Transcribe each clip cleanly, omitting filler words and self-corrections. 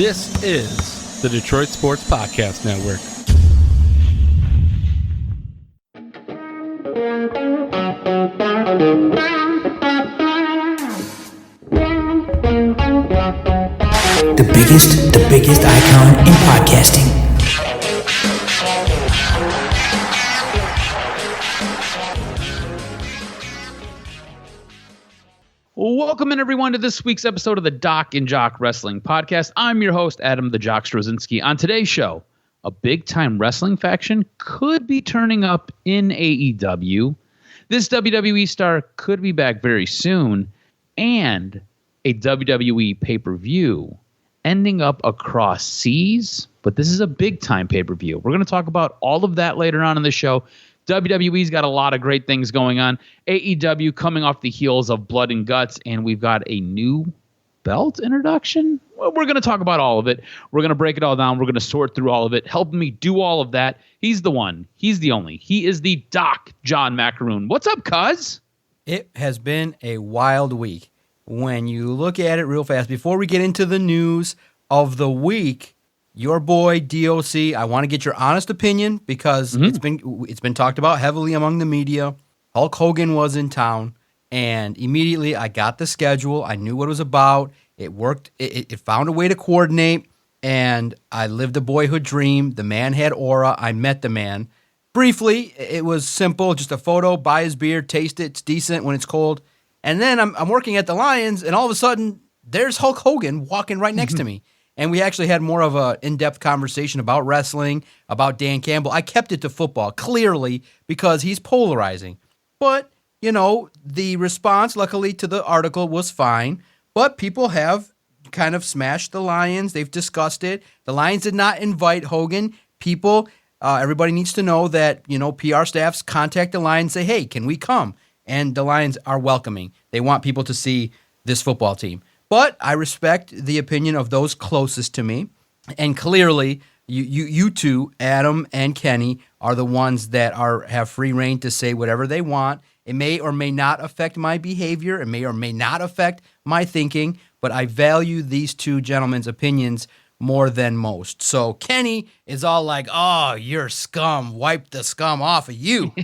This is the Detroit Sports Podcast Network. The biggest icon in podcasting. Welcome in, everyone, to this week's episode of the DocNJock Wrestling Podcast. I'm your host, Adam the Jock Strozinski. On today's show, a big-time wrestling faction could be turning up in AEW. This WWE star could be back very soon, and a WWE pay-per-view ending up across seas. But this is a big-time pay-per-view. We're going to talk about all of that later on in the show. WWE's got a lot of great things going on. AEW coming off the heels of Blood and Guts, and we've got a new belt introduction. Well, we're going to talk about all of it. We're going to break it all down. We're going to sort through all of it. Helping me do all of that, he's the one. He's the only. He is the Doc John Macaroon. What's up, cuz? It has been a wild week. When you look at it real fast, before we get into the news of the week, your boy DOC, I want to get your honest opinion because it's been talked about heavily among the media. Hulk Hogan was in town, and immediately I got the schedule. I knew what it was about. It worked. It found a way to coordinate, and I lived a boyhood dream. The man had aura. I met the man. Briefly, it was simple, just a photo, buy his beer, taste it. It's decent when it's cold. And then I'm working at the Lions, and all of a sudden, there's Hulk Hogan walking right next to me. And we actually had more of an in-depth conversation about wrestling, about Dan Campbell. I kept it to football, clearly, because he's polarizing. But, you know, the response, luckily, to the article was fine. But people have kind of smashed the Lions. They've discussed it. The Lions did not invite Hogan. People, everybody needs to know that, you know, PR staffs contact the Lions and say, hey, can we come? And the Lions are welcoming. They want people to see this football team. But I respect the opinion of those closest to me. And clearly, you two, Adam and Kenny, are the ones that have free reign to say whatever they want. It may or may not affect my behavior. It may or may not affect my thinking. But I value these two gentlemen's opinions more than most. So Kenny is all like, oh, you're scum. Wipe the scum off of you.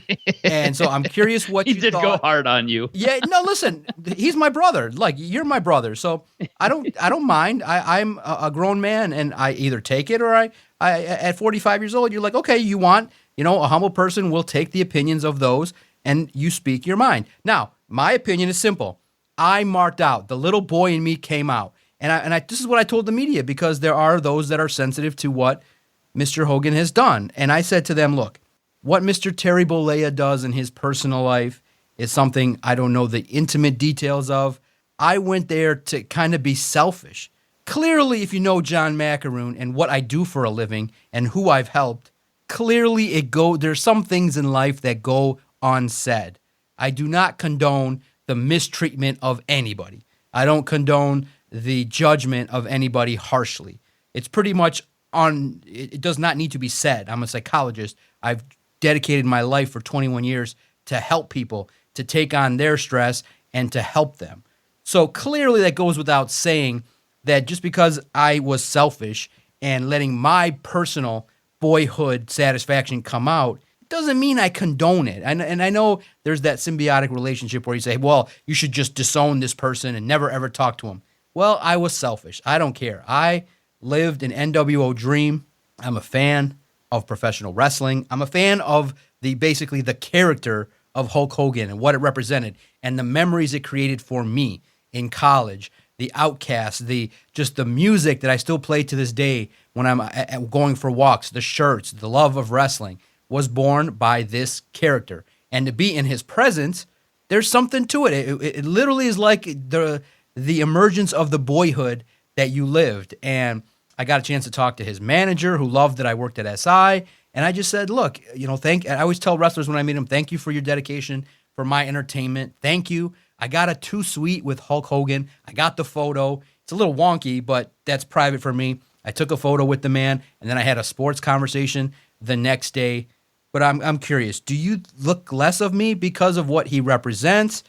And so I'm curious what you thought. He did go hard on you. Yeah, no, listen, he's my brother. Like, you're my brother. So I don't mind. I'm a grown man, and I either take it or I at 45 years old, you're like, okay, you want, you know, a humble person will take the opinions of those, and you speak your mind. Now, my opinion is simple. I marked out. The little boy in me came out. And I this is what I told the media, because there are those that are sensitive to what Mr. Hogan has done. And I said to them, look, what Mr. Terry Bollea does in his personal life is something I don't know the intimate details of. I went there to kind of be selfish. Clearly, if you know John Macaroon and what I do for a living and who I've helped, clearly there's some things in life that go unsaid. I do not condone the mistreatment of anybody. I don't condone the judgment of anybody harshly. It's pretty much it does not need to be said. I'm a psychologist. I've dedicated my life for 21 years to help people, to take on their stress and to help them. So clearly that goes without saying that just because I was selfish and letting my personal boyhood satisfaction come out, doesn't mean I condone it. And I know there's that symbiotic relationship where you say, well, you should just disown this person and never ever talk to him. Well, I was selfish. I don't care. I lived an NWO dream. I'm a fan of professional wrestling. I'm a fan of basically the character of Hulk Hogan and what it represented and the memories it created for me in college, the Outcast, just the music that I still play to this day when I'm going for walks, the shirts, the love of wrestling was born by this character. And to be in his presence, there's something to it. It literally is like the emergence of the boyhood that you lived. And I got a chance to talk to his manager who loved that I worked at SI. And I just said, look, you know, I always tell wrestlers when I meet them, thank you for your dedication, for my entertainment. Thank you. I got a 2-suite with Hulk Hogan. I got the photo. It's a little wonky, but that's private for me. I took a photo with the man, and then I had a sports conversation the next day. But I'm curious, do you look less of me because of what he represents?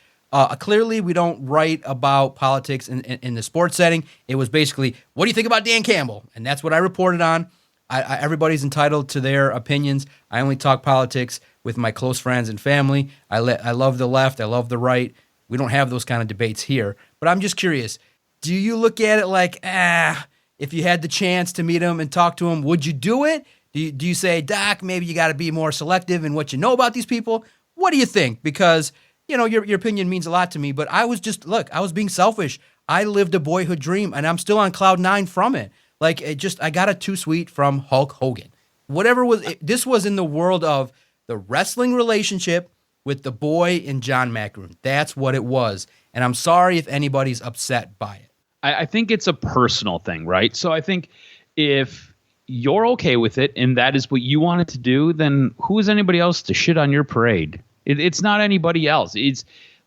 Clearly, we don't write about politics in the sports setting. It was basically, what do you think about Dan Campbell? And that's what I reported on. Everybody's entitled to their opinions. I only talk politics with my close friends and family. I love the left. I love the right. We don't have those kind of debates here. But I'm just curious, do you look at it like, if you had the chance to meet him and talk to him, would you do it? Do you say, Doc, maybe you got to be more selective in what you know about these people? What do you think? Because, your opinion means a lot to me, but I was being selfish. I lived a boyhood dream, and I'm still on cloud 9 from it. Like, I got a too sweet from Hulk Hogan. This was in the world of the wrestling relationship with the boy and John McEnroe. That's what it was. And I'm sorry if anybody's upset by it. I think it's a personal thing, right? So I think if you're okay with it and that is what you wanted to do, then who is anybody else to shit on your parade? It's not anybody else.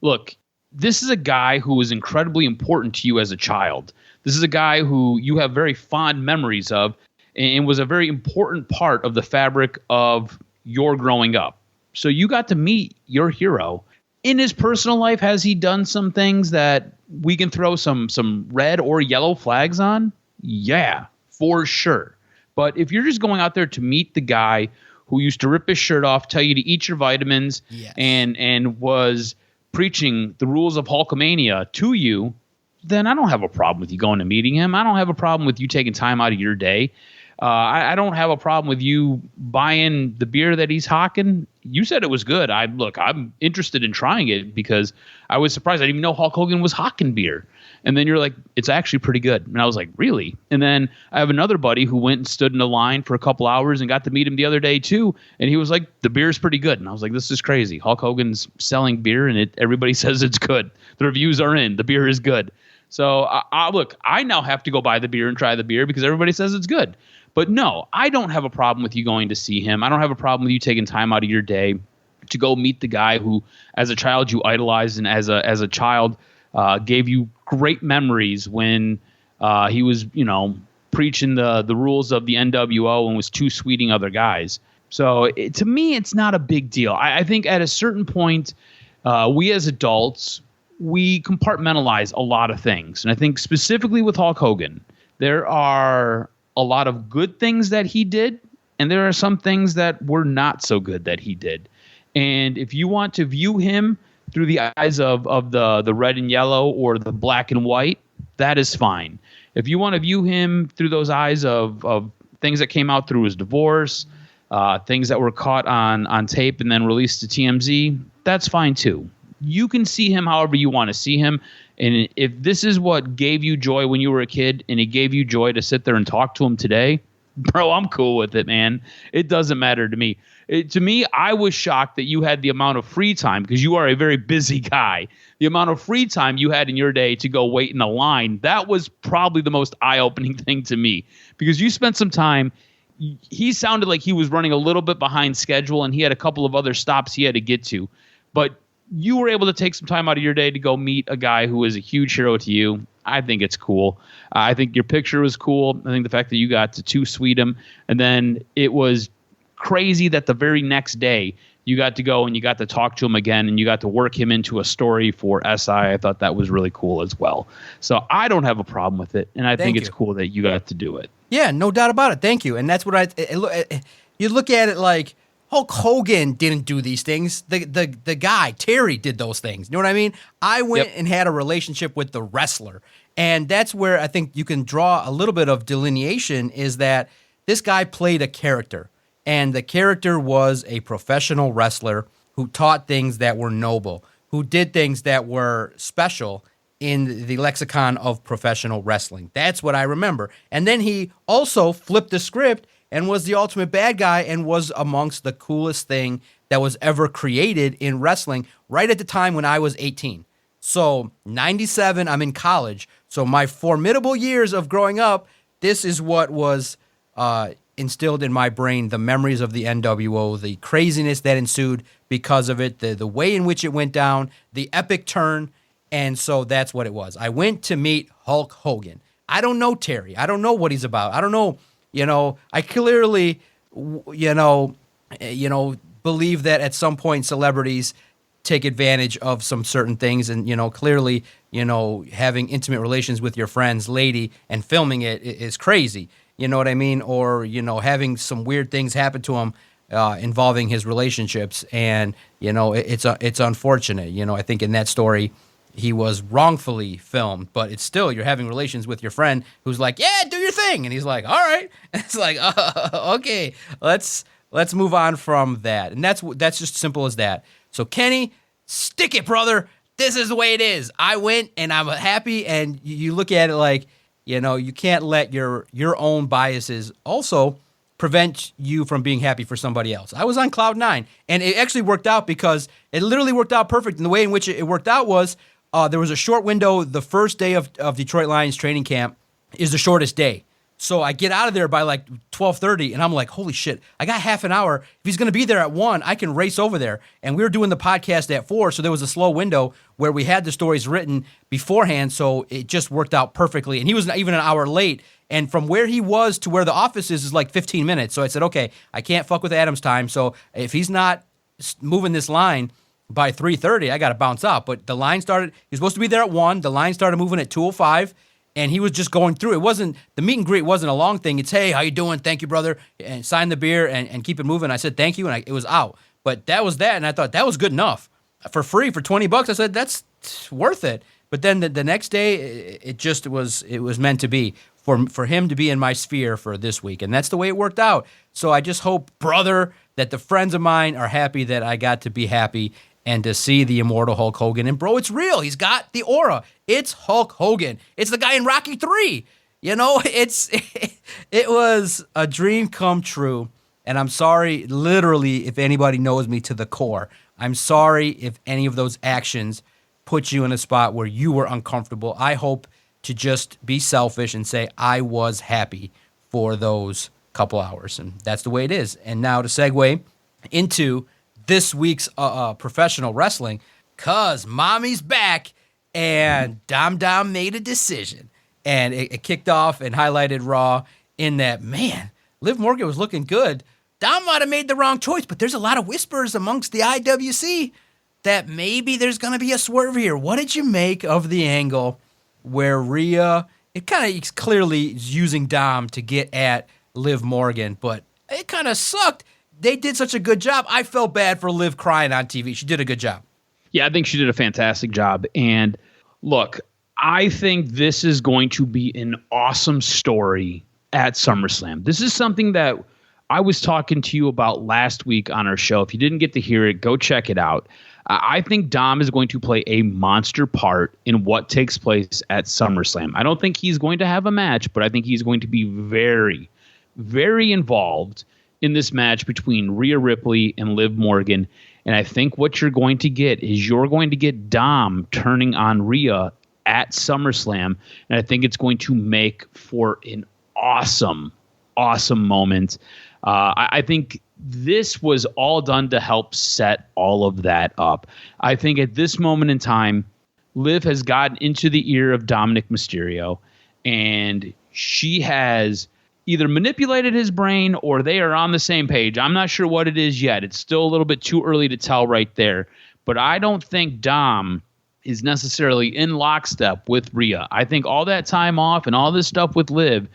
Look, this is a guy who was incredibly important to you as a child. This is a guy who you have very fond memories of and was a very important part of the fabric of your growing up. So you got to meet your hero. In his personal life, has he done some things that we can throw some red or yellow flags on? Yeah, for sure. But if you're just going out there to meet the guy who used to rip his shirt off, tell you to eat your vitamins, yes, and was preaching the rules of Hulkamania to you, then I don't have a problem with you going to meeting him. I don't have a problem with you taking time out of your day. I don't have a problem with you buying the beer that he's hawking. You said it was good. I'm interested in trying it because I was surprised. I didn't even know Hulk Hogan was hawking beer. And then you're like, it's actually pretty good. And I was like, really? And then I have another buddy who went and stood in a line for a couple hours and got to meet him the other day too. And he was like, the beer's pretty good. And I was like, this is crazy. Hulk Hogan's selling beer and everybody says it's good. The reviews are in. The beer is good. So I now have to go buy the beer and try the beer because everybody says it's good. But no, I don't have a problem with you going to see him. I don't have a problem with you taking time out of your day to go meet the guy who, as a child, you idolized and as a child gave you great memories when he was, preaching the rules of the NWO and was too sweeting other guys. So to me, it's not a big deal. I think at a certain point, we as adults, we compartmentalize a lot of things. And I think specifically with Hulk Hogan, there are a lot of good things that he did, and there are some things that were not so good that he did. And if you want to view him through the eyes of the red and yellow or the black and white, that is fine. If you want to view him through those eyes of things that came out through his divorce, things that were caught on tape and then released to TMZ, that's fine too. You can see him however you want to see him. And if this is what gave you joy when you were a kid and it gave you joy to sit there and talk to him today, bro, I'm cool with it, man. It doesn't matter to me. To me, I was shocked that you had the amount of free time, because you are a very busy guy. The amount of free time you had in your day to go wait in a line, that was probably the most eye-opening thing to me, because you spent some time. He sounded like he was running a little bit behind schedule, and he had a couple of other stops he had to get to. But you were able to take some time out of your day to go meet a guy who is a huge hero to you. I think it's cool. I think your picture was cool. I think the fact that you got to too sweet him, and then it was crazy that the very next day you got to go and you got to talk to him again and you got to work him into a story for SI. I thought that was really cool as well. So I don't have a problem with it, and I think it's cool that you got to do it. Yeah, no doubt about it. Thank you. And that's what you look at it like, Hulk Hogan didn't do these things. The guy, Terry, did those things. You know what I mean? I went and had a relationship with the wrestler. And that's where I think you can draw a little bit of delineation, is that this guy played a character. And the character was a professional wrestler who taught things that were noble, who did things that were special in the lexicon of professional wrestling. That's what I remember. And then he also flipped the script and was the ultimate bad guy and was amongst the coolest thing that was ever created in wrestling right at the time when I was 18. So 97, I'm in college. So my formidable years of growing up, this is what was instilled in my brain, the memories of the NWO, the craziness that ensued because of it, the way in which it went down, the epic turn. And so that's what it was. I went to meet Hulk Hogan. I don't know Terry. I don't know what he's about. I don't know. I clearly, believe that at some point celebrities take advantage of some certain things, and clearly, having intimate relations with your friend's lady and filming it is crazy. You know what I mean? Or having some weird things happen to him involving his relationships, and it's unfortunate. I think in that story, he was wrongfully filmed, but it's still, you're having relations with your friend who's like, yeah, do your thing, and he's like, all right. And it's like, okay, let's move on from that, and that's just simple as that. So Kenny, stick it, brother. This is the way it is. I went and I'm happy, and you look at it like, you can't let your own biases also prevent you from being happy for somebody else. I was on cloud 9, and it actually worked out because it literally worked out perfect. And the way in which it worked out was there was a short window. The first day of Detroit Lions training camp is the shortest day. So I get out of there by like 12:30, and I'm like, holy shit, I got half an hour. If he's going to be there at 1, I can race over there. And we were doing the podcast at 4, so there was a slow window where we had the stories written beforehand, so it just worked out perfectly. And he was even an hour late, and from where he was to where the office is like 15 minutes. So I said, okay, I can't fuck with Adam's time, so if he's not moving this line by 3:30, I got to bounce out. But the line started, he was supposed to be there at 1. The line started moving at 2:05. And he was just going through. It wasn't, the meet and greet wasn't a long thing. It's, hey, how you doing? Thank you, brother. And sign the beer and keep it moving. I said, thank you. And it was out. But that was that. And I thought that was good enough. For free, for $20, I said, that's worth it. But then the next day, it was meant to be for him to be in my sphere for this week. And that's the way it worked out. So I just hope, brother, that the friends of mine are happy that I got to be happy and to see the immortal Hulk Hogan. And, bro, it's real. He's got the aura. It's Hulk Hogan. It's the guy in Rocky 3. It was a dream come true. And I'm sorry, literally, if anybody knows me to the core, I'm sorry if any of those actions put you in a spot where you were uncomfortable. I hope to just be selfish and say I was happy for those couple hours. And that's the way it is. And now to segue into this week's professional wrestling, cause mommy's back and Dom made a decision, and it kicked off and highlighted Raw in that, man, Liv Morgan was looking good. Dom might have made the wrong choice, but there's a lot of whispers amongst the IWC that maybe there's going to be a swerve here. What did you make of the angle where Rhea, it kind of clearly is using Dom to get at Liv Morgan, but it kind of sucked. They did such a good job. I felt bad for Liv crying on TV. She did a good job. Yeah, I think she did a fantastic job. And look, I think this is going to be an awesome story at SummerSlam. This is something that I was talking to you about last week on our show. If you didn't get to hear it, go check it out. I think Dom is going to play a monster part in what takes place at SummerSlam. I don't think he's going to have a match, but I think he's going to be very, very involved in this match between Rhea Ripley and Liv Morgan. And I think what you're going to get is you're going to get Dom turning on Rhea at SummerSlam. And I think it's going to make for an awesome, awesome moment. I think this was all done to help set all of that up. I think at this moment in time, Liv has gotten into the ear of Dominic Mysterio, and she has either manipulated his brain or they are on the same page. I'm not sure what it is yet. It's still a little bit too early to tell right there. But I don't think Dom is necessarily in lockstep with Rhea. I think all that time off and all this stuff with Liv,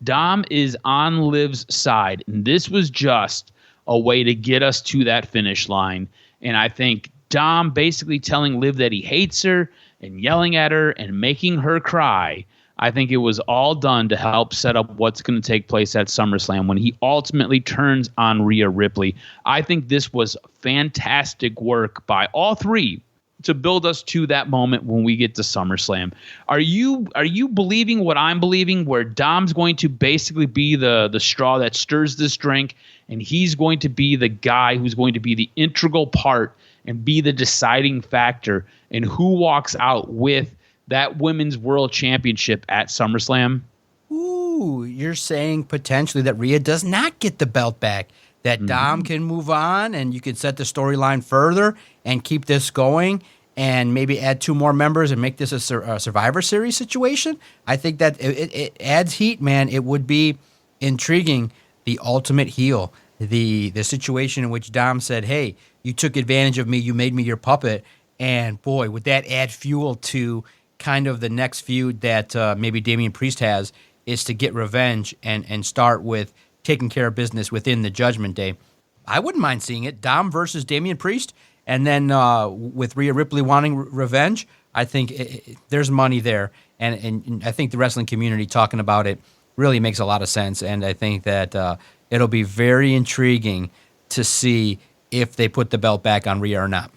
Dom is on Liv's side. And this was just a way to get us to that finish line. And I think Dom basically telling Liv that he hates her and yelling at her and making her cry, I think it was all done to help set up what's going to take place at SummerSlam when he ultimately turns on Rhea Ripley. I think this was fantastic work by all three to build us to that moment when we get to SummerSlam. Are you believing what I'm believing, where Dom's going to basically be the straw that stirs this drink, and he's going to be the guy who's going to be the integral part and be the deciding factor in who walks out with that Women's World Championship at SummerSlam? Ooh, you're saying potentially that Rhea does not get the belt back, that Dom can move on and you can set the storyline further and keep this going and maybe add 2 more members and make this a Survivor Series situation? I think that it adds heat, man. It would be intriguing. The ultimate heel, the situation in which Dom said, hey, you took advantage of me, you made me your puppet. And boy, would that add fuel to kind of the next feud that maybe Damian Priest has, is to get revenge and start with taking care of business within the Judgment Day. I wouldn't mind seeing it. Dom versus Damian Priest, and then with Rhea Ripley wanting revenge, I think there's money there. And I think the wrestling community talking about it really makes a lot of sense. And I think that it'll be very intriguing to see if they put the belt back on Rhea or not.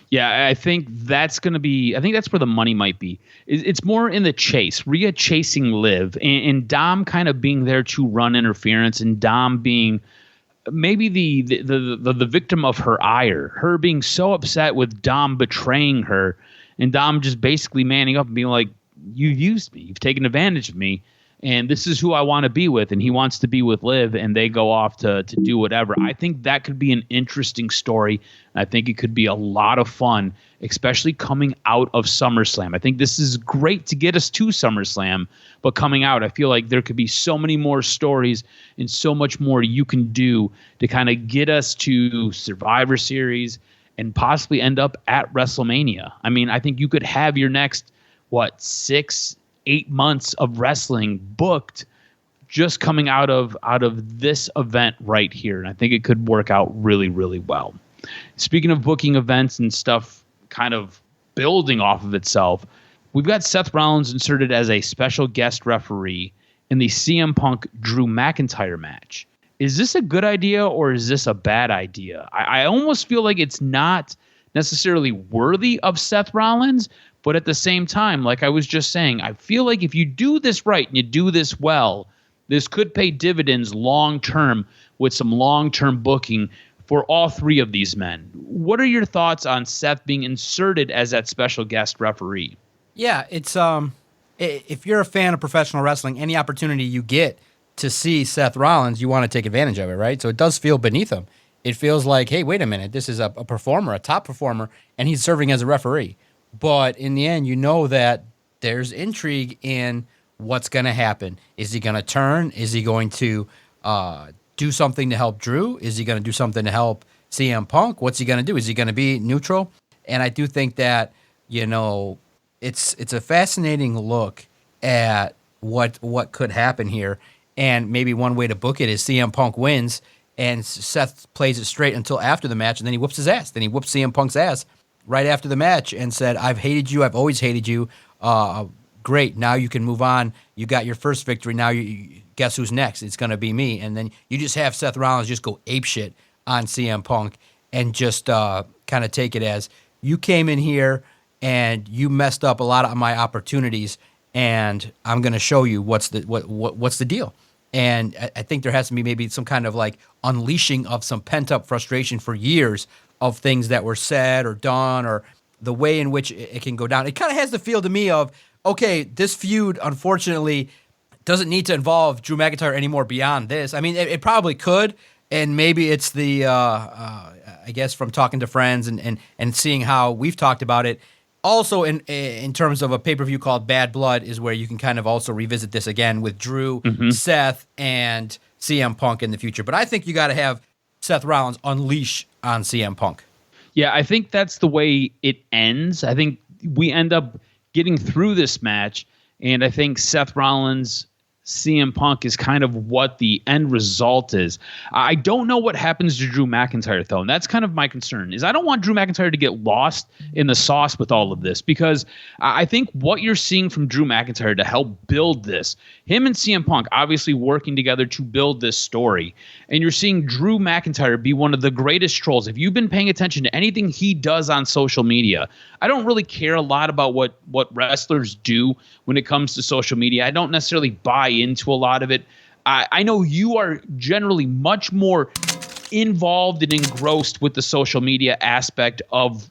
Yeah, I think that's going to be – I think that's where the money might be. It's more in the chase. Rhea chasing Liv and Dom kind of being there to run interference, and Dom being maybe the victim of her ire, her being so upset with Dom betraying her, and Dom just basically manning up and being like, you used me. You've taken advantage of me. And this is who I want to be with, and he wants to be with Liv, and they go off to do whatever. I think that could be an interesting story. I think it could be a lot of fun, especially coming out of SummerSlam. I think this is great to get us to SummerSlam, but coming out, I feel like there could be so many more stories and so much more you can do to kind of get us to Survivor Series and possibly end up at WrestleMania. I mean, I think you could have your next, 6-8 months of wrestling booked just coming out of this event right here. And I think it could work out really, really well. Speaking of booking events and stuff kind of building off of itself, we've got Seth Rollins inserted as a special guest referee in the CM Punk Drew McIntyre match. Is this a good idea or is this a bad idea? I almost feel like it's not necessarily worthy of Seth Rollins, but at the same time, like I was just saying, I feel like if you do this right and you do this well, this could pay dividends long-term with some long-term booking for all three of these men. What are your thoughts on Seth being inserted as that special guest referee? Yeah, it's if you're a fan of professional wrestling, any opportunity you get to see Seth Rollins, you want to take advantage of it, right? So it does feel beneath him. It feels like, hey, wait a minute, this is a performer, a top performer, and he's serving as a referee. But in the end, you know that there's intrigue in what's going to happen. Is he going to turn? Is he going to do something to help Drew? Is he going to do something to help CM Punk? What's he going to do? Is he going to be neutral? And I do think that, it's a fascinating look at what could happen here. And maybe one way to book it is CM Punk wins and Seth plays it straight until after the match, and then he whoops his ass. Then he whoops CM Punk's ass right after the match and said, I've hated you. I've always hated you. Great. Now you can move on. You got your first victory. Now you guess who's next? It's going to be me. And then you just have Seth Rollins just go apeshit on CM Punk and just kind of take it as, you came in here and you messed up a lot of my opportunities, and I'm going to show you what's the deal. And I think there has to be maybe some kind of like unleashing of some pent-up frustration for years of things that were said or done, or the way in which it can go down. It kind of has the feel to me of, okay, this feud, unfortunately, doesn't need to involve Drew McIntyre anymore beyond this. I mean, it probably could, and maybe it's the, I guess from talking to friends and seeing how we've talked about it. Also, in terms of a pay-per-view called Bad Blood is where you can kind of also revisit this again with Drew, Seth, and CM Punk in the future. But I think you got to have Seth Rollins unleash on CM Punk. Yeah, I think that's the way it ends. I think we end up getting through this match, and I think Seth Rollins, CM Punk is kind of what the end result is. I don't know what happens to Drew McIntyre, though, and that's kind of my concern, is I don't want Drew McIntyre to get lost in the sauce with all of this, because I think what you're seeing from Drew McIntyre to help build this, him and CM Punk obviously working together to build this story, and you're seeing Drew McIntyre be one of the greatest trolls. If you've been paying attention to anything he does on social media, I don't really care a lot about what wrestlers do when it comes to social media. I don't necessarily buy into a lot of it. I know you are generally much more involved and engrossed with the social media aspect of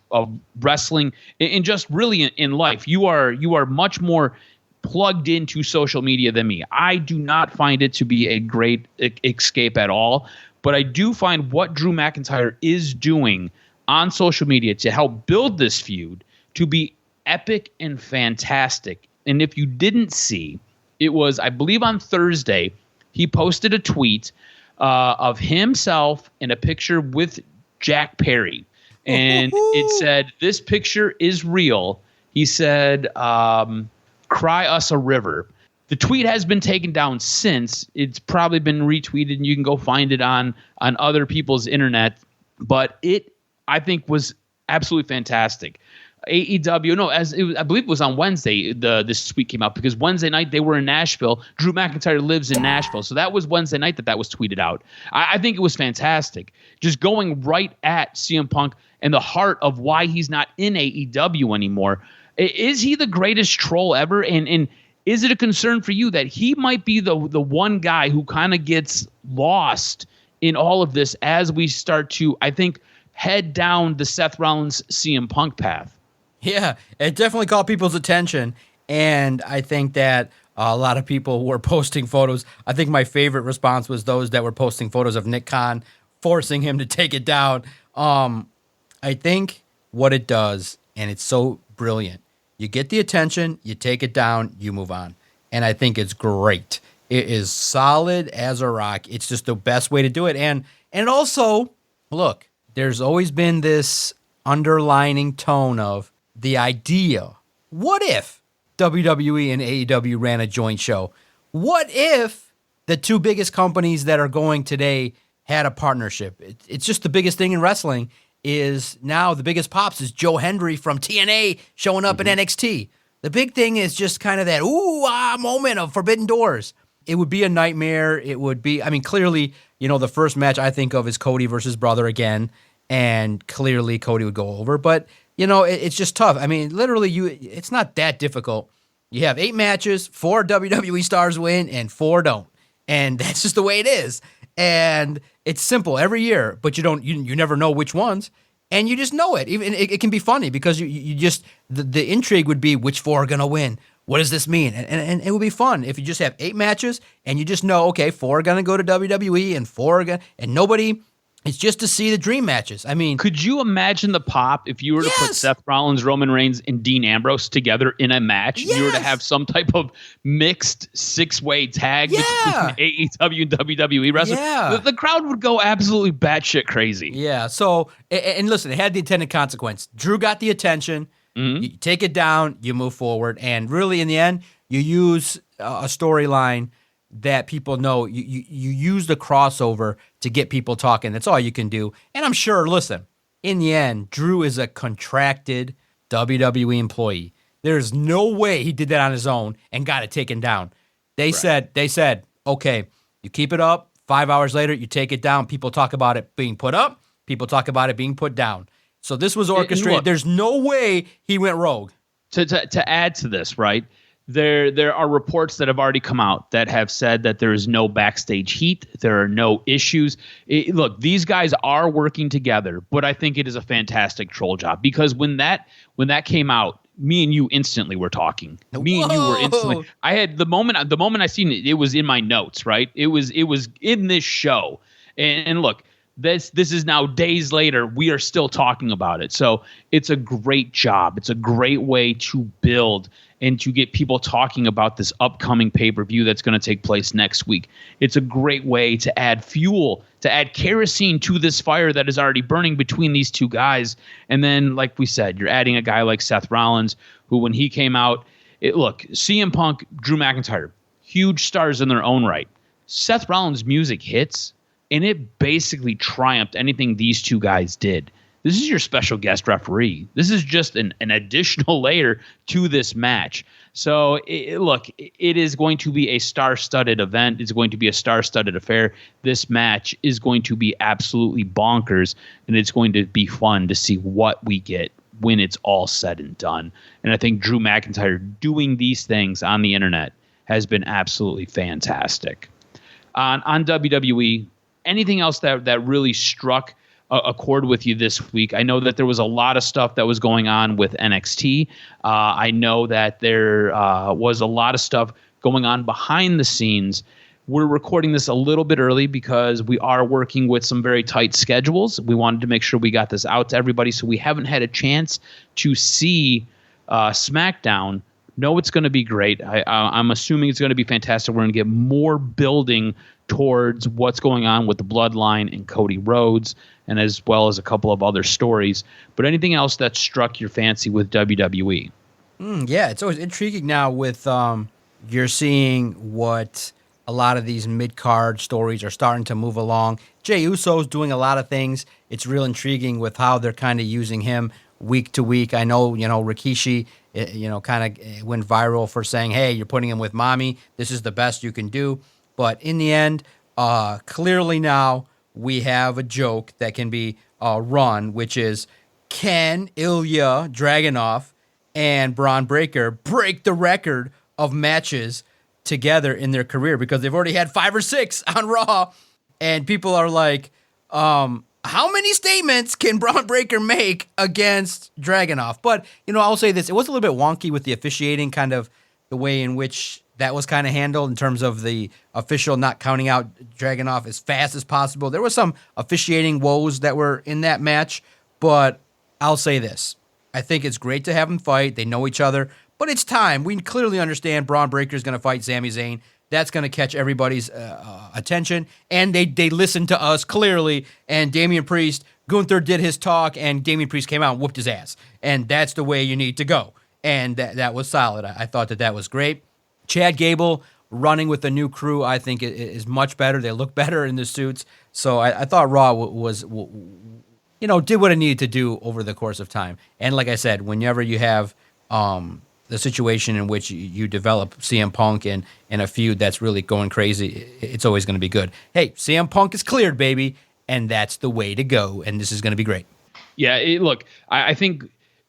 wrestling and just really in life. You are much more plugged into social media than me. I do not find it to be a great escape at all, but I do find what Drew McIntyre is doing on social media to help build this feud to be epic and fantastic. And if you didn't see, it was, I believe on Thursday, he posted a tweet of himself in a picture with Jack Perry. and it said, "This picture is real." He said, "Cry us a river." The tweet has been taken down since. It's probably been retweeted, and you can go find it on other people's internet. But it, I think, was absolutely fantastic. AEW, no, I believe it was on Wednesday. This tweet came out because Wednesday night they were in Nashville. Drew McIntyre lives in Nashville, so that was Wednesday night that was tweeted out. I think it was fantastic, just going right at CM Punk and the heart of why he's not in AEW anymore. Is he the greatest troll ever? And is it a concern for you that he might be the one guy who kind of gets lost in all of this as we start to, I think, head down the Seth Rollins CM Punk path? Yeah, it definitely caught people's attention, and I think that a lot of people were posting photos. I think my favorite response was those that were posting photos of Nick Khan forcing him to take it down. I think what it does, and it's so brilliant, you get the attention, you take it down, you move on, and I think it's great. It is solid as a rock. It's just the best way to do it, and also, look, there's always been this underlining tone of the idea, what if WWE and AEW ran a joint show? What if the two biggest companies that are going today had a partnership? It's just the biggest thing in wrestling is now the biggest pops is Joe Hendry from TNA showing up in NXT. The big thing is just kind of that moment of Forbidden Doors. It would be a nightmare. It would be, I mean, clearly, the first match I think of is Cody versus Brother again, and clearly Cody would go over, but it's just tough. I mean, literally, it's not that difficult. You have 8 matches, 4 WWE stars win, and 4 don't. And that's just the way it is. And it's simple every year, but you never know which ones, and you just know it. Even it can be funny because you just the intrigue would be which 4 are gonna win. What does this mean? And it would be fun if you just have 8 matches and you just know, okay, 4 are gonna go to WWE and 4 are gonna, and nobody. It's just to see the dream matches. I mean, could you imagine the pop if you were to put Seth Rollins, Roman Reigns, and Dean Ambrose together in a match? Yes. You were to have some type of mixed 6-way tag between AEW and WWE wrestling. Yeah. The crowd would go absolutely batshit crazy. Yeah. So, and listen, it had the intended consequence. Drew got the attention. You take it down, you move forward, and really, in the end, you use a storyline that people know. You use the crossover to get people talking. That's all you can do. And I'm sure, listen, in the end, Drew is a contracted WWE employee. There's no way he did that on his own and got it taken down. They said, okay, you keep it up. 5 hours later, you take it down. People talk about it being put up. People talk about it being put down. So this was orchestrated. Look, there's no way he went rogue. To add to this, right? There are reports that have already come out that have said that there is no backstage heat. There are no issues. Look, these guys are working together, but I think it is a fantastic troll job because when that came out, me and you instantly were talking. Me and you were instantly. I had the moment I seen it, it was in my notes, right? It was in this show, and look. This is now days later. We are still talking about it. So it's a great job. It's a great way to build and to get people talking about this upcoming pay-per-view that's going to take place next week. It's a great way to add fuel, to add kerosene to this fire that is already burning between these two guys. And then, like we said, you're adding a guy like Seth Rollins, who when he came out, look, CM Punk, Drew McIntyre, huge stars in their own right. Seth Rollins' music hits, and it basically triumphed anything these two guys did. This is your special guest referee. This is just an additional layer to this match. So, look, it is going to be a star-studded event. It's going to be a star-studded affair. This match is going to be absolutely bonkers, and it's going to be fun to see what we get when it's all said and done. And I think Drew McIntyre doing these things on the internet has been absolutely fantastic. On WWE, anything else that really struck a chord with you this week? I know that there was a lot of stuff that was going on with NXT. I know that there was a lot of stuff going on behind the scenes. We're recording this a little bit early because we are working with some very tight schedules. We wanted to make sure we got this out to everybody, so we haven't had a chance to see SmackDown, know it's going to be great. I'm assuming it's going to be fantastic. We're going to get more building towards what's going on with the Bloodline and Cody Rhodes, and as well as a couple of other stories. But anything else that struck your fancy with WWE? Yeah, it's always intriguing now with you're seeing what a lot of these mid-card stories are starting to move along. Jey Uso's doing a lot of things. It's real intriguing with how they're kind of using him week to week. I know, Rikishi, kind of went viral for saying, hey, you're putting him with mommy. This is the best you can do. But in the end, clearly now we have a joke that can be run, which is, can Ilya Dragunov and Braun Breaker break the record of matches together in their career? Because they've already had 5 or 6 on Raw, and people are like, how many statements can Braun Breaker make against Dragunov? But, I'll say this. It was a little bit wonky with the officiating, kind of the way in which that was kind of handled in terms of the official not counting out Dragunov as fast as possible. There was some officiating woes that were in that match, but I'll say this. I think it's great to have them fight. They know each other, but it's time. We clearly understand Braun Breaker is going to fight Sami Zayn. That's going to catch everybody's attention, and they listen to us clearly. And Damian Priest, Gunther did his talk, and Damian Priest came out and whooped his ass. And that's the way you need to go. And that was solid. I thought that was great. Chad Gable running with the new crew, I think, is much better. They look better in the suits. So I thought Raw was did what it needed to do over the course of time. And like I said, whenever you have the situation in which you develop CM Punk in a feud that's really going crazy, it's always going to be good. Hey, CM Punk is cleared, baby, and that's the way to go, and this is going to be great. Yeah, look, I think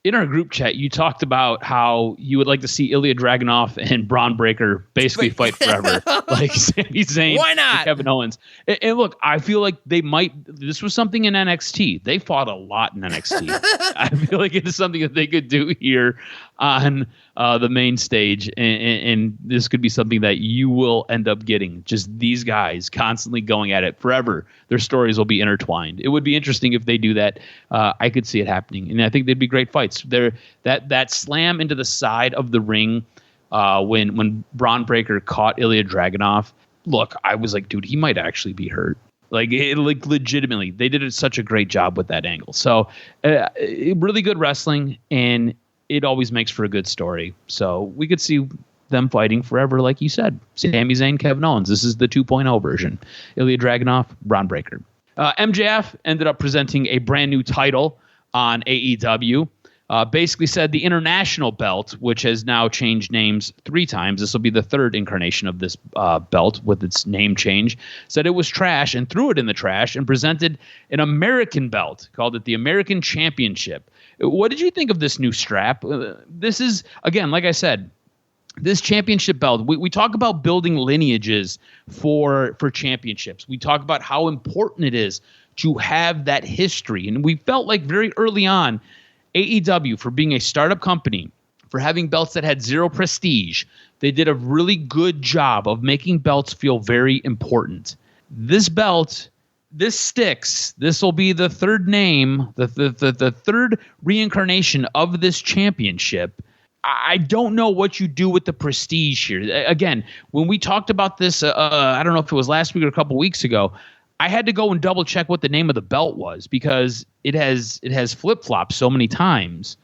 in our group chat, you talked about how you would like to see Ilya Dragunov and Braun Breaker basically fight forever, like Sami Zayn Why not? and Kevin Owens. And look, I feel like they might. This was something in NXT. They fought a lot in NXT. I feel like it is something that they could do here on the main stage, and this could be something that you will end up getting. Just these guys constantly going at it forever. Their stories will be intertwined. It would be interesting if they do that. I could see it happening, and I think they'd be great fights. That slam into the side of the ring when Braun Breaker caught Ilya Dragunov. Look, I was like, dude, he might actually be hurt. Like legitimately, they did such a great job with that angle. So really good wrestling, and it always makes for a good story. So we could see them fighting forever, like you said. Sami Zayn, Kevin Owens. This is the 2.0 version. Ilya Dragunov, Braun Breaker. MJF ended up presenting a brand new title on AEW. Basically said the international belt, which has now changed names 3 times. This will be the 3rd incarnation of this belt with its name change. Said it was trash and threw it in the trash and presented an American belt, called it the American Championship. What did you think of this new strap? This is, again, like I said, this championship belt, we talk about building lineages for championships. We talk about how important it is to have that history. And we felt like very early on, AEW, for being a startup company, for having belts that had 0 prestige, they did a really good job of making belts feel very important. This belt, this sticks. This will be the 3rd name, the 3rd reincarnation of this championship. I don't know what you do with the prestige here. Again, when we talked about this, I don't know if it was last week or a couple weeks ago, I had to go and double check what the name of the belt was because it has flip-flopped so many times.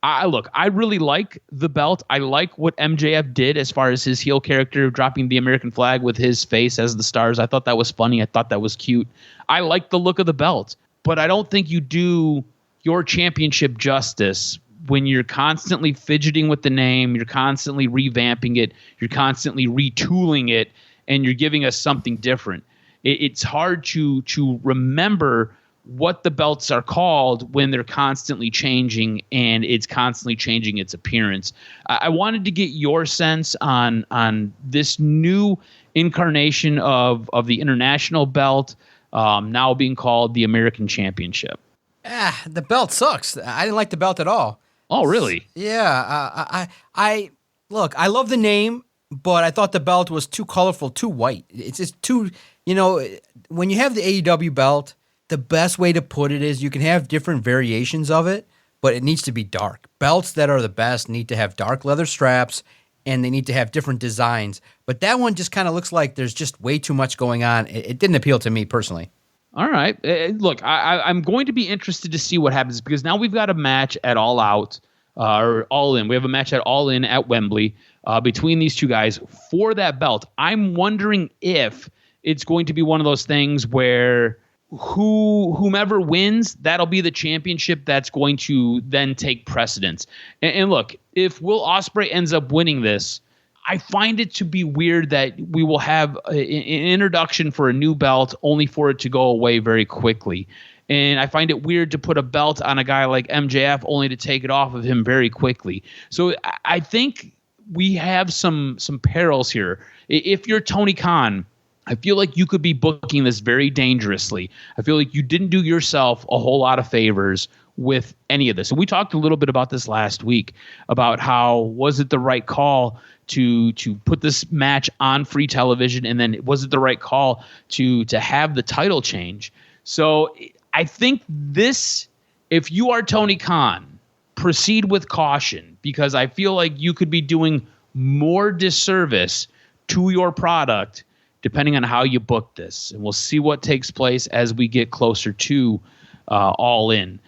I really like the belt. I like what MJF did as far as his heel character dropping the American flag with his face as the stars. I thought that was funny. I thought that was cute. I like the look of the belt, but I don't think you do your championship justice when you're constantly fidgeting with the name, you're constantly revamping it, you're constantly retooling it, and you're giving us something different. It's hard to remember what the belts are called when they're constantly changing and it's constantly changing its appearance. I wanted to get your sense on this new incarnation of the international belt, now being called the American Championship. The belt sucks. I didn't like the belt at all. Oh, really? Yeah. I look, I love the name, but I thought the belt was too colorful, too white. It's just too, when you have the AEW belt, the best way to put it is you can have different variations of it, but it needs to be dark. Belts that are the best need to have dark leather straps, and they need to have different designs. But that one just kind of looks like there's just way too much going on. It didn't appeal to me personally. All right. Look, I'm going to be interested to see what happens because now we've got a match at All Out, or All In. We have a match at All In at Wembley between these two guys for that belt. I'm wondering if it's going to be one of those things where whomever wins, that'll be the championship that's going to then take precedence. And look, if Will Ospreay ends up winning this, I find it to be weird that we will have an introduction for a new belt only for it to go away very quickly. And I find it weird to put a belt on a guy like MJF only to take it off of him very quickly. So I think we have some perils here. If you're Tony Khan, I feel like you could be booking this very dangerously. I feel like you didn't do yourself a whole lot of favors with any of this. And we talked a little bit about this last week about how was it the right call to put this match on free television, and then was it the right call to have the title change? So I think this, if you are Tony Khan, proceed with caution, because I feel like you could be doing more disservice to your product depending on how you book this. And we'll see what takes place as we get closer to All In.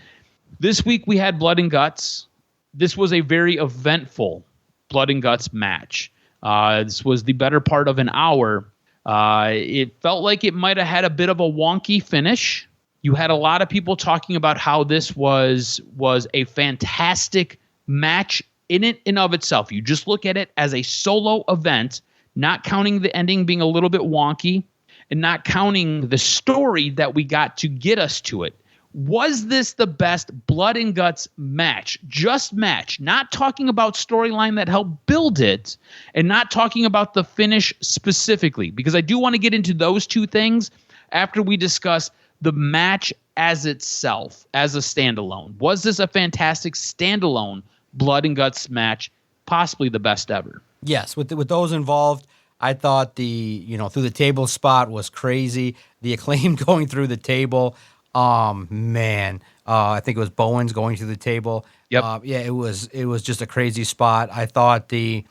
This week we had Blood and Guts. This was a very eventful Blood and Guts match. This was the better part of an hour. It felt like it might have had a bit of a wonky finish. You had a lot of people talking about how this was a fantastic match in it and of itself. You just look at it as a solo event, not counting the ending being a little bit wonky and not counting the story that we got to get us to it. Was this the best Blood and Guts match? Just match. Not talking about storyline that helped build it, and not talking about the finish specifically, because I do want to get into those two things after we discuss the match as itself, as a standalone. Was this a fantastic standalone Blood and Guts match? Possibly the best ever. Yes, with those involved, I thought the through the table spot was crazy. The Acclaim going through the table, man, I think it was Bowens going through the table. Yep. Yeah, it was just a crazy spot. I thought the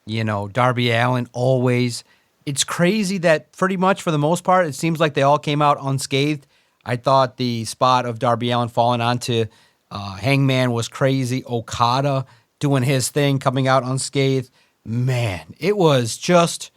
Darby Allin always. It's crazy that pretty much for the most part, it seems like they all came out unscathed. I thought the spot of Darby Allin falling onto Hangman was crazy. Okada doing his thing, coming out unscathed. Man, it was just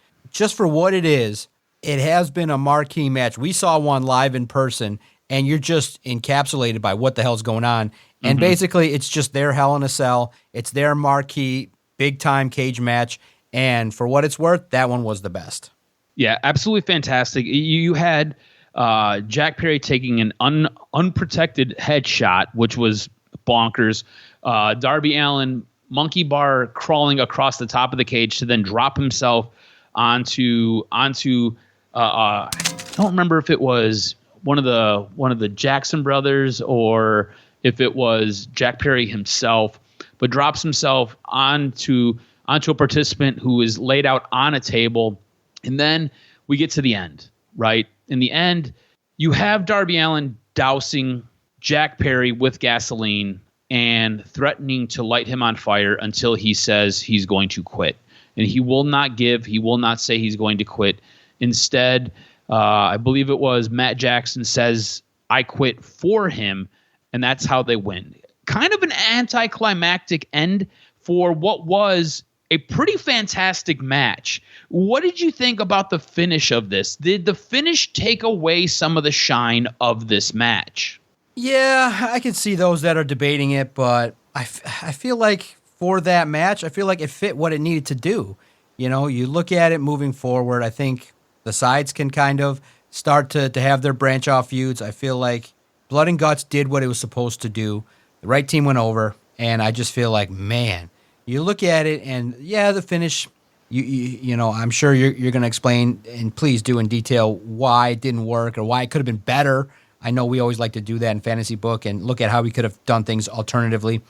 for what it is. It has been a marquee match. We saw one live in person, and you're just encapsulated by what the hell's going on. And basically, it's just their Hell in a Cell. It's their marquee, big-time cage match. And for what it's worth, that one was the best. Yeah, absolutely fantastic. You had Jack Perry taking an unprotected headshot, which was bonkers. Darby Allin monkey bar crawling across the top of the cage to then drop himself onto I don't remember if it was one of the Jackson brothers or if it was Jack Perry himself, but drops himself onto a participant who is laid out on a table. And then we get to the end, right? In the end, you have Darby Allin dousing Jack Perry with gasoline and threatening to light him on fire until he says he's going to quit. And he will not give. He will not say he's going to quit. Instead, I believe it was Matt Jackson says, "I quit" for him, and that's how they win. Kind of an anticlimactic end for what was a pretty fantastic match. What did you think about the finish of this? Did the finish take away some of the shine of this match? Yeah, I can see those that are debating it, but I feel like for that match, I feel like it fit what it needed to do. You look at it moving forward, I think the sides can kind of start to have their branch off feuds. I feel like Blood and Guts did what it was supposed to do. The right team went over, and I just feel like, man, you look at it, and yeah, the finish, I'm sure you're going to explain, and please do in detail why it didn't work or why it could have been better. I know we always like to do that in Fantasy Book and look at how we could have done things alternatively.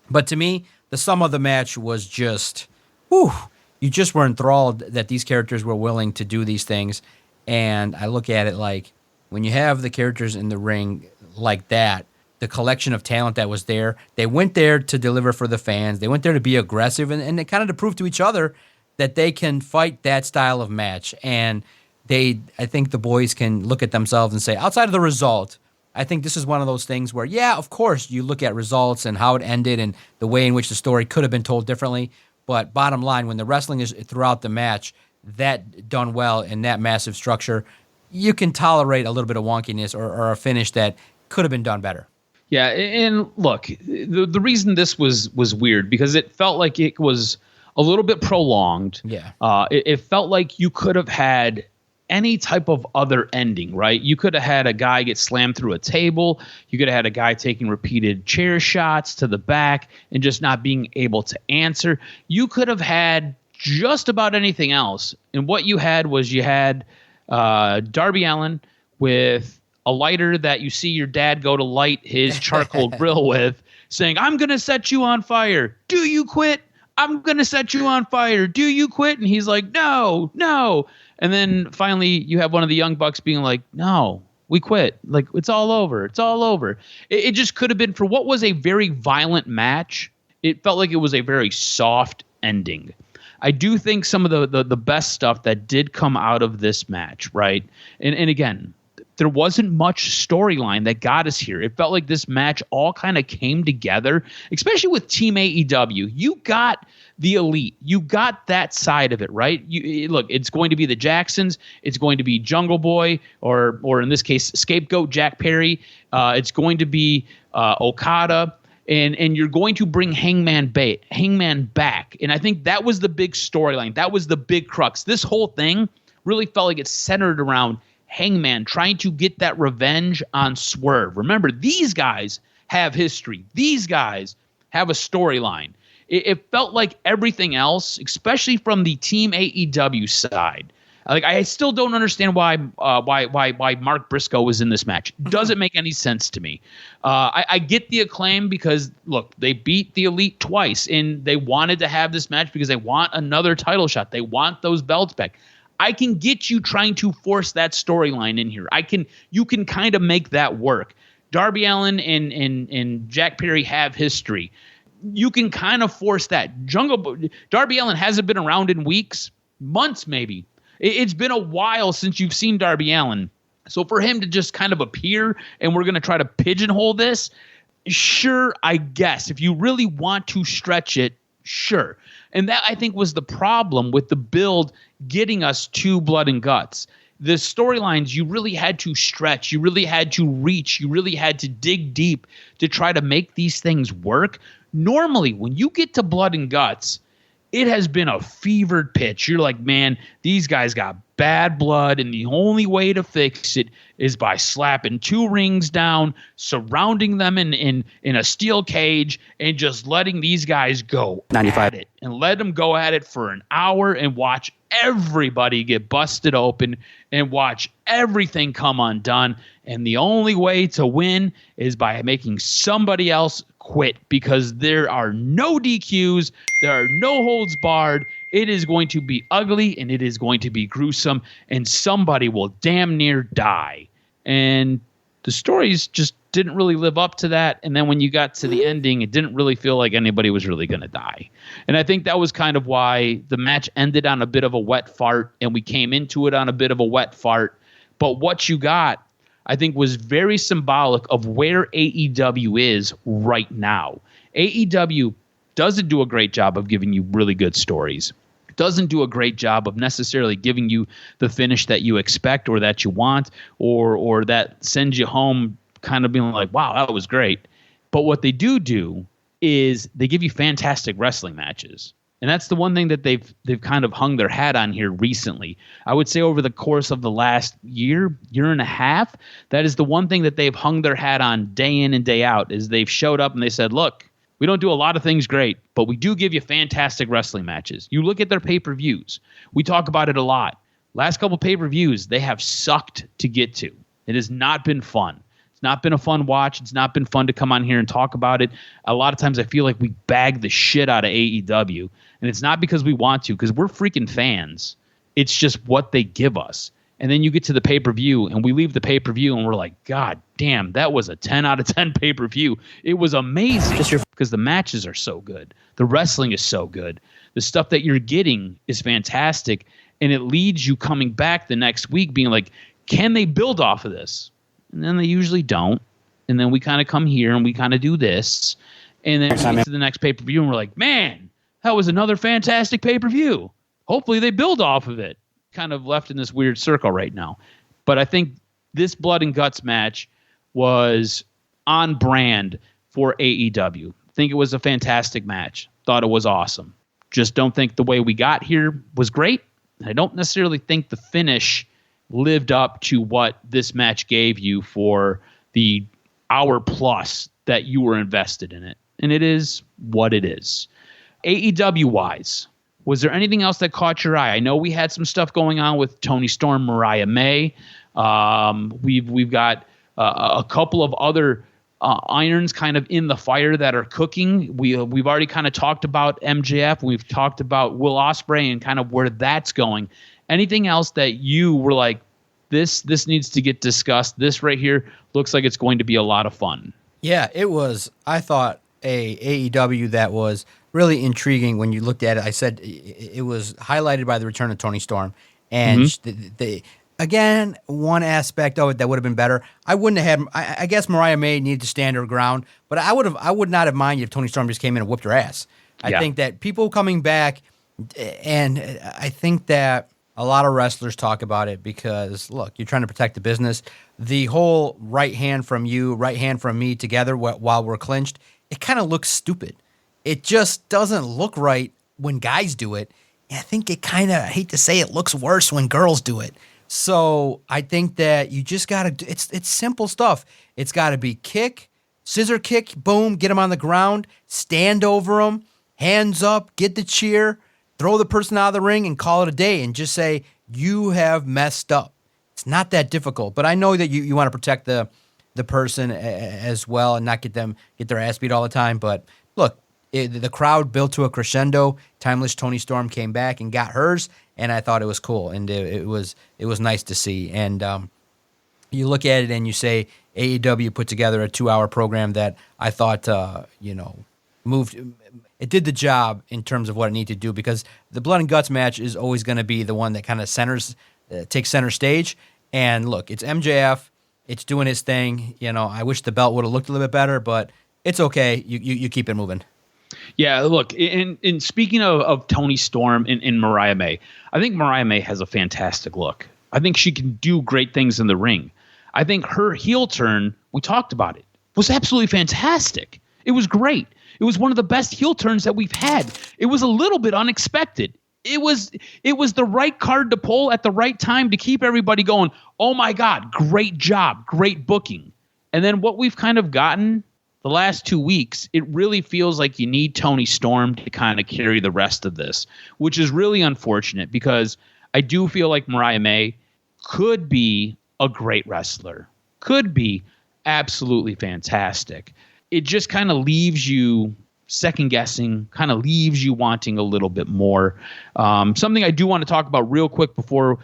But to me, the sum of the match was just, whew, you just were enthralled that these characters were willing to do these things. And I look at it like when you have the characters in the ring like that, the collection of talent that was there. They went there to deliver for the fans. They went there to be aggressive and they kind of to prove to each other that they can fight that style of match. And I think the boys can look at themselves and say, outside of the result, I think this is one of those things where, yeah, of course, you look at results and how it ended and the way in which the story could have been told differently. But bottom line, when the wrestling is throughout the match, that done well in that massive structure, you can tolerate a little bit of wonkiness or a finish that could have been done better. Yeah, and look, the reason this was weird because it felt like it was a little bit prolonged. Yeah. It felt like you could have had any type of other ending, right? You could have had a guy get slammed through a table. You could have had a guy taking repeated chair shots to the back and just not being able to answer. You could have had just about anything else. And what you had was Darby Allin with a lighter that you see your dad go to light his charcoal grill with, saying, "I'm going to set you on fire. Do you quit? I'm going to set you on fire. Do you quit?" And he's like, "No, no." And then finally you have one of the Young Bucks being like, "No, we quit. Like, it's all over. It's all over." It just could have been, for what was a very violent match, it felt like it was a very soft ending. I do think some of the best stuff that did come out of this match, right? And again, there wasn't much storyline that got us here. It felt like this match all kind of came together, especially with Team AEW. You got the Elite. You got that side of it, right? Look, it's going to be the Jacksons. It's going to be Jungle Boy, or in this case, Scapegoat Jack Perry. It's going to be Okada. And you're going to bring Hangman back. And I think that was the big storyline. That was the big crux. This whole thing really felt like it's centered around Hangman trying to get that revenge on Swerve. Remember, these guys have history. These guys have a storyline. It felt like everything else, especially from the Team AEW side. Like, I still don't understand why Mark Briscoe was in this match. Doesn't make any sense to me. I get the Acclaim because, look, they beat the Elite twice, and they wanted to have this match because they want another title shot. They want those belts back. I can get you trying to force that storyline in here. You can kind of make that work. Darby Allin and Jack Perry have history. You can kind of force that. Darby Allin hasn't been around in weeks, months maybe. It's been a while since you've seen Darby Allin. So for him to just kind of appear and we're going to try to pigeonhole this, sure, I guess. If you really want to stretch it, sure. And that, I think, was the problem with the build getting us to Blood and Guts. The storylines, you really had to stretch. You really had to reach. You really had to dig deep to try to make these things work. Normally, when you get to Blood and Guts, it has been a fevered pitch. You're like, man, these guys got bad blood, and the only way to fix it is by slapping two rings down, surrounding them in a steel cage, and just letting these guys go 95 at it, and let them go at it for an hour and watch everybody get busted open and watch everything come undone. And the only way to win is by making somebody else quit, because there are no DQs, there are no holds barred. It is going to be ugly and it is going to be gruesome, and somebody will damn near die. And the stories just didn't really live up to that. And then when you got to the ending, it didn't really feel like anybody was really going to die. And I think that was kind of why the match ended on a bit of a wet fart, and we came into it on a bit of a wet fart. But what you got, I think, was very symbolic of where AEW is right now. AEW doesn't do a great job of giving you really good stories. Doesn't do a great job of necessarily giving you the finish that you expect or that you want, or that sends you home kind of being like, wow, that was great. But what they do is they give you fantastic wrestling matches. And that's the one thing that they've kind of hung their hat on here recently. I would say over the course of the last year and a half, that is the one thing that they've hung their hat on day in and day out, is they've showed up and they said, look, we don't do a lot of things great, but we do give you fantastic wrestling matches. You look at their pay-per-views. We talk about it a lot. Last couple pay-per-views, they have sucked to get to. It has not been fun. It's not been a fun watch. It's not been fun to come on here and talk about it. A lot of times I feel like we bag the shit out of AEW, and it's not because we want to, because we're freaking fans. It's just what they give us. And then you get to the pay-per-view, and we leave the pay-per-view, and we're like, God damn, that was a 10 out of 10 pay-per-view. It was amazing because the matches are so good. The wrestling is so good. The stuff that you're getting is fantastic, and it leads you coming back the next week being like, can they build off of this? And then they usually don't. And then we kind of come here, and we kind of do this. And then we get to the next pay-per-view, and we're like, man, that was another fantastic pay-per-view. Hopefully they build off of it. Kind of left in this weird circle right now. But I think this Blood and Guts match was on brand for AEW. I think it was a fantastic match. Thought it was awesome. Just don't think the way we got here was great. I don't necessarily think the finish lived up to what this match gave you for the hour plus that you were invested in it. And it is what it is. AEW-wise, was there anything else that caught your eye? I know we had some stuff going on with Toni Storm, Mariah May. We've got a couple of other irons kind of in the fire that are cooking. We've already kind of talked about MJF. We've talked about Will Ospreay and kind of where that's going. Anything else that you were like, this needs to get discussed? This right here looks like it's going to be a lot of fun. Yeah, it was. I thought a AEW that was really intriguing when you looked at it. I said it was highlighted by the return of Toni Storm. And again, one aspect of it that would have been better, I wouldn't have had, I guess Mariah May needed to stand her ground, but I would not have minded if Toni Storm just came in and whooped her ass. I think that people coming back, and I think that a lot of wrestlers talk about it because, look, you're trying to protect the business. The whole right hand from you, right hand from me together while we're clinched, it kind of looks stupid. It just doesn't look right when guys do it. And I think it kind of, I hate to say it, looks worse when girls do it. So I think that you just got to, it's simple stuff. It's got to be kick, scissor kick, boom, get them on the ground, stand over them, hands up, get the cheer, throw the person out of the ring and call it a day and just say, you have messed up. It's not that difficult. But I know that you want to protect the person as well and not get their ass beat all the time. But look, the crowd built to a crescendo. Timeless Toni Storm came back and got hers, and I thought it was cool, and it was nice to see. And you look at it and you say AEW put together a 2-hour program that I thought moved. It did the job in terms of what it needed to do, because the Blood and Guts match is always going to be the one that kind of takes center stage. And look, it's MJF. It's doing his thing. I wish the belt would have looked a little bit better, but it's okay. You keep it moving. Yeah, look, in speaking of Toni Storm and Mariah May, I think Mariah May has a fantastic look. I think she can do great things in the ring. I think her heel turn, we talked about it, was absolutely fantastic. It was great. It was one of the best heel turns that we've had. It was a little bit unexpected. It was the right card to pull at the right time to keep everybody going, oh my God, great job, great booking. And then what we've kind of gotten the last 2 weeks, it really feels like you need Toni Storm to kind of carry the rest of this, which is really unfortunate because I do feel like Mariah May could be a great wrestler, could be absolutely fantastic. It just kind of leaves you second guessing, kind of leaves you wanting a little bit more. Something I do want to talk about real quick before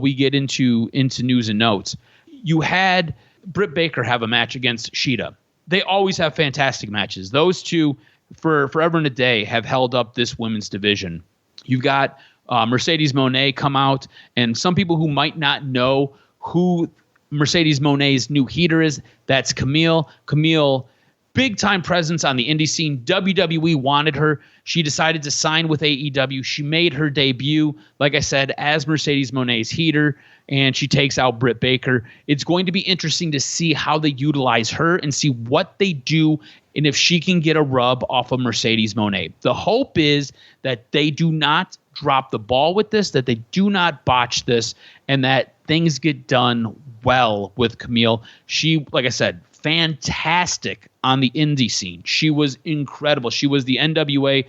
we get into news and notes. You had Britt Baker have a match against Shida. They always have fantastic matches. Those two, for forever and a day, have held up this women's division. You've got Mercedes Moné come out, and some people who might not know who Mercedes Moné's new heater is, that's Camille. Camille, big-time presence on the indie scene. WWE wanted her. She decided to sign with AEW. She made her debut, like I said, as Mercedes Moné's heater, and she takes out Britt Baker. It's going to be interesting to see how they utilize her and see what they do and if she can get a rub off of Mercedes Moné. The hope is that they do not drop the ball with this, that they do not botch this, and that things get done well with Camille. She, like I said, fantastic on the indie scene. She was incredible. She was the NWA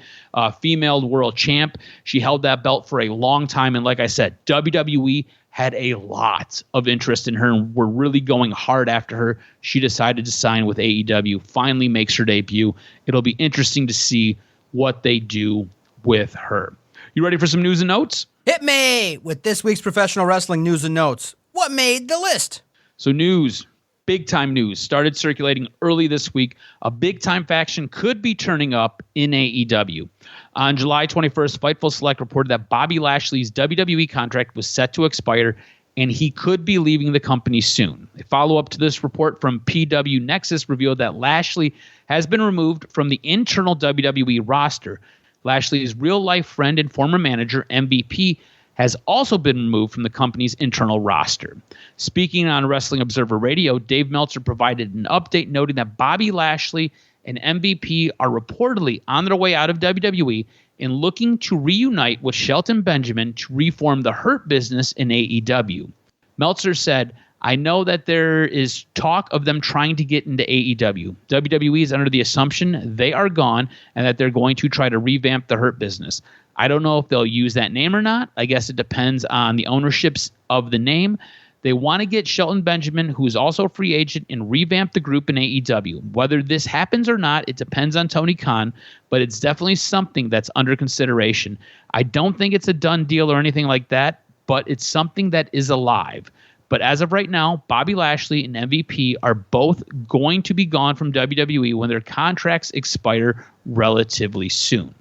female world champ. She held that belt for a long time. And like I said, WWE had a lot of interest in her and were really going hard after her. She decided to sign with AEW, finally makes her debut. It'll be interesting to see what they do with her. You ready for some news and notes? Hit me with this week's professional wrestling news and notes. What made the list? So news, big time news, started circulating early this week. A big time faction could be turning up in AEW. On July 21st, Fightful Select reported that Bobby Lashley's WWE contract was set to expire, and he could be leaving the company soon. A follow-up to this report from PW Nexus revealed that Lashley has been removed from the internal WWE roster. Lashley's real-life friend and former manager, MVP, has also been removed from the company's internal roster. Speaking on Wrestling Observer Radio, Dave Meltzer provided an update noting that Bobby Lashley and MVP are reportedly on their way out of WWE and looking to reunite with Shelton Benjamin to reform the Hurt Business in AEW. Meltzer said, I know that there is talk of them trying to get into AEW. WWE is under the assumption they are gone and that they're going to try to revamp the Hurt Business. I don't know if they'll use that name or not. I guess it depends on the ownerships of the name. They want to get Shelton Benjamin, who is also a free agent, and revamp the group in AEW. Whether this happens or not, it depends on Tony Khan, but it's definitely something that's under consideration. I don't think it's a done deal or anything like that, but it's something that is alive. But as of right now, Bobby Lashley and MVP are both going to be gone from WWE when their contracts expire relatively soon.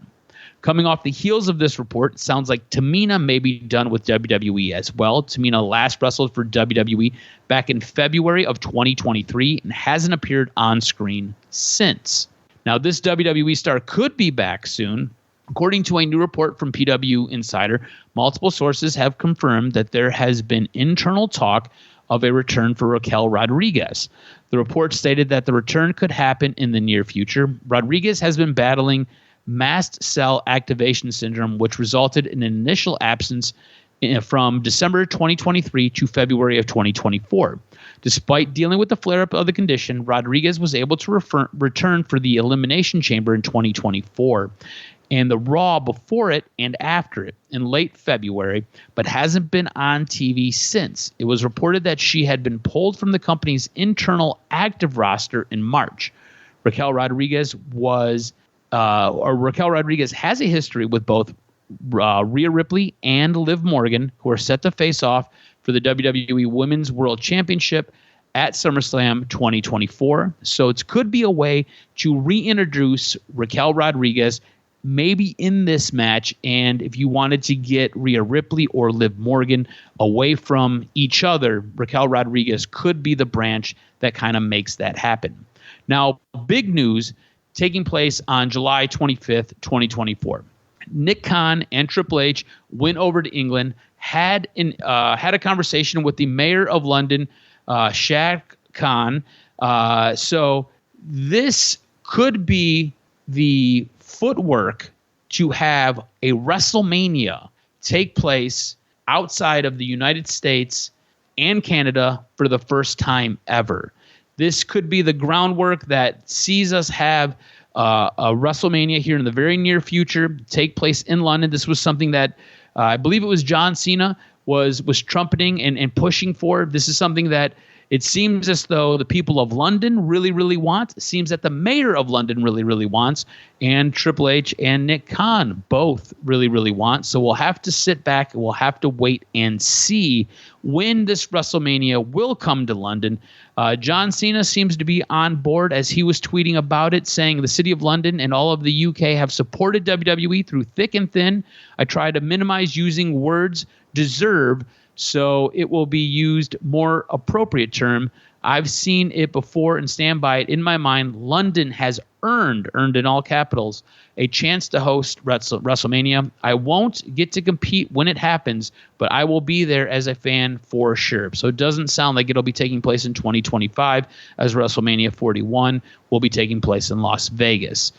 Coming off the heels of this report, it sounds like Tamina may be done with WWE as well. Tamina last wrestled for WWE back in February of 2023 and hasn't appeared on screen since. Now, this WWE star could be back soon. According to a new report from PW Insider, multiple sources have confirmed that there has been internal talk of a return for Raquel Rodriguez. The report stated that the return could happen in the near future. Rodriguez has been battling mast cell activation syndrome, which resulted in an initial absence from December 2023 to February of 2024. Despite dealing with the flare-up of the condition, Rodriguez was able to return for the Elimination Chamber in 2024 and the Raw before it and after it in late February, but hasn't been on TV since. It was reported that she had been pulled from the company's internal active roster in March. Raquel Rodriguez has a history with both Rhea Ripley and Liv Morgan, who are set to face off for the WWE Women's World Championship at SummerSlam 2024. So it could be a way to reintroduce Raquel Rodriguez maybe in this match. And if you wanted to get Rhea Ripley or Liv Morgan away from each other, Raquel Rodriguez could be the branch that kind of makes that happen. Now, big news taking place on July 25th, 2024. Nick Khan and Triple H went over to England, had a conversation with the mayor of London, Shaq Khan. So this could be the footwork to have a WrestleMania take place outside of the United States and Canada for the first time ever. This could be the groundwork that sees us have a WrestleMania here in the very near future take place in London. This was something that I believe it was John Cena was trumpeting and pushing for. This is something that it seems as though the people of London really, really want. It seems that the mayor of London really, really wants. And Triple H and Nick Khan both really, really want. So we'll have to sit back and we'll have to wait and see when this WrestleMania will come to London. John Cena seems to be on board as he was tweeting about it, saying the city of London and all of the UK have supported WWE through thick and thin. I try to minimize using words deserve, so it will be used more appropriate term. I've seen it before and stand by it. In my mind, London has earned in all capitals, a chance to host WrestleMania. I won't get to compete when it happens, but I will be there as a fan for sure. So it doesn't sound like it'll be taking place in 2025 as WrestleMania 41 will be taking place in Las Vegas.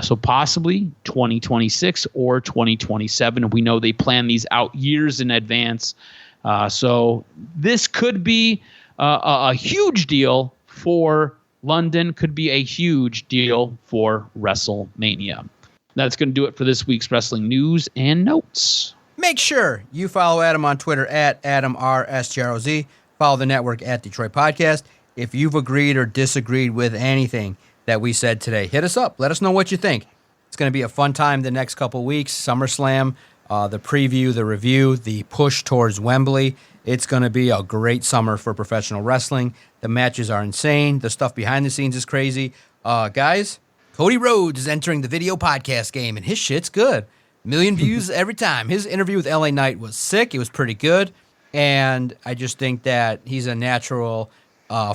So possibly 2026 or 2027. We know they plan these out years in advance. So this could be a huge deal for London, could be a huge deal for WrestleMania. That's going to do it for this week's wrestling news and notes. Make sure you follow Adam on Twitter at AdamRSGROZ. Follow the network at Detroit Podcast. If you've agreed or disagreed with anything that we said today, hit us up. Let us know what you think. It's going to be a fun time the next couple weeks. SummerSlam the preview, the review, the push towards Wembley. It's going to be a great summer for professional wrestling. The matches are insane. The stuff behind the scenes is crazy. Guys, Cody Rhodes is entering the video podcast game, and his shit's good. 1 million views every time. His interview with LA Knight was sick. It was pretty good. And I just think that he's a natural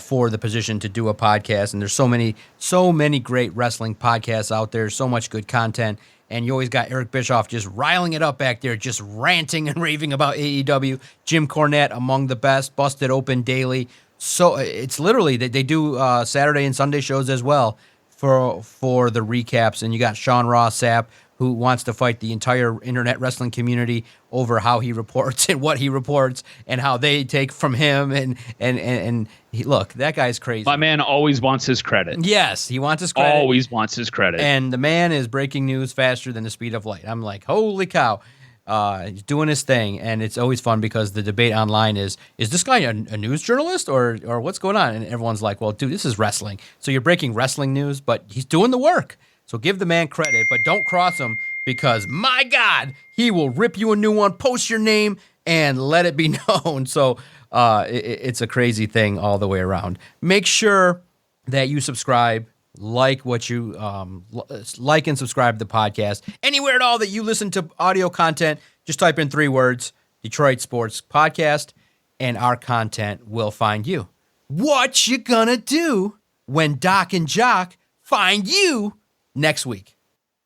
for the position to do a podcast. And there's so many great wrestling podcasts out there, so much good content. And you always got Eric Bischoff just riling it up back there, just ranting and raving about AEW. Jim Cornette, among the best, busted open daily. So it's literally, they do Saturday and Sunday shows as well for the recaps. And you got Sean Ross Sapp, who wants to fight the entire internet wrestling community over how he reports and what he reports and how they take from him. And look, that guy's crazy. My man always wants his credit. Yes, he wants his credit. Always wants his credit. And the man is breaking news faster than the speed of light. I'm like, holy cow. He's doing his thing, and it's always fun because the debate online is this guy a news journalist or what's going on? And everyone's like, well, dude, this is wrestling. So you're breaking wrestling news, but he's doing the work. So give the man credit, but don't cross him because, my God, he will rip you a new one, post your name, and let it be known. So it's a crazy thing all the way around. Make sure that you subscribe, like and subscribe to the podcast. Anywhere at all that you listen to audio content, just type in 3 words, Detroit Sports Podcast, and our content will find you. What you gonna do when Doc and Jock find you next week?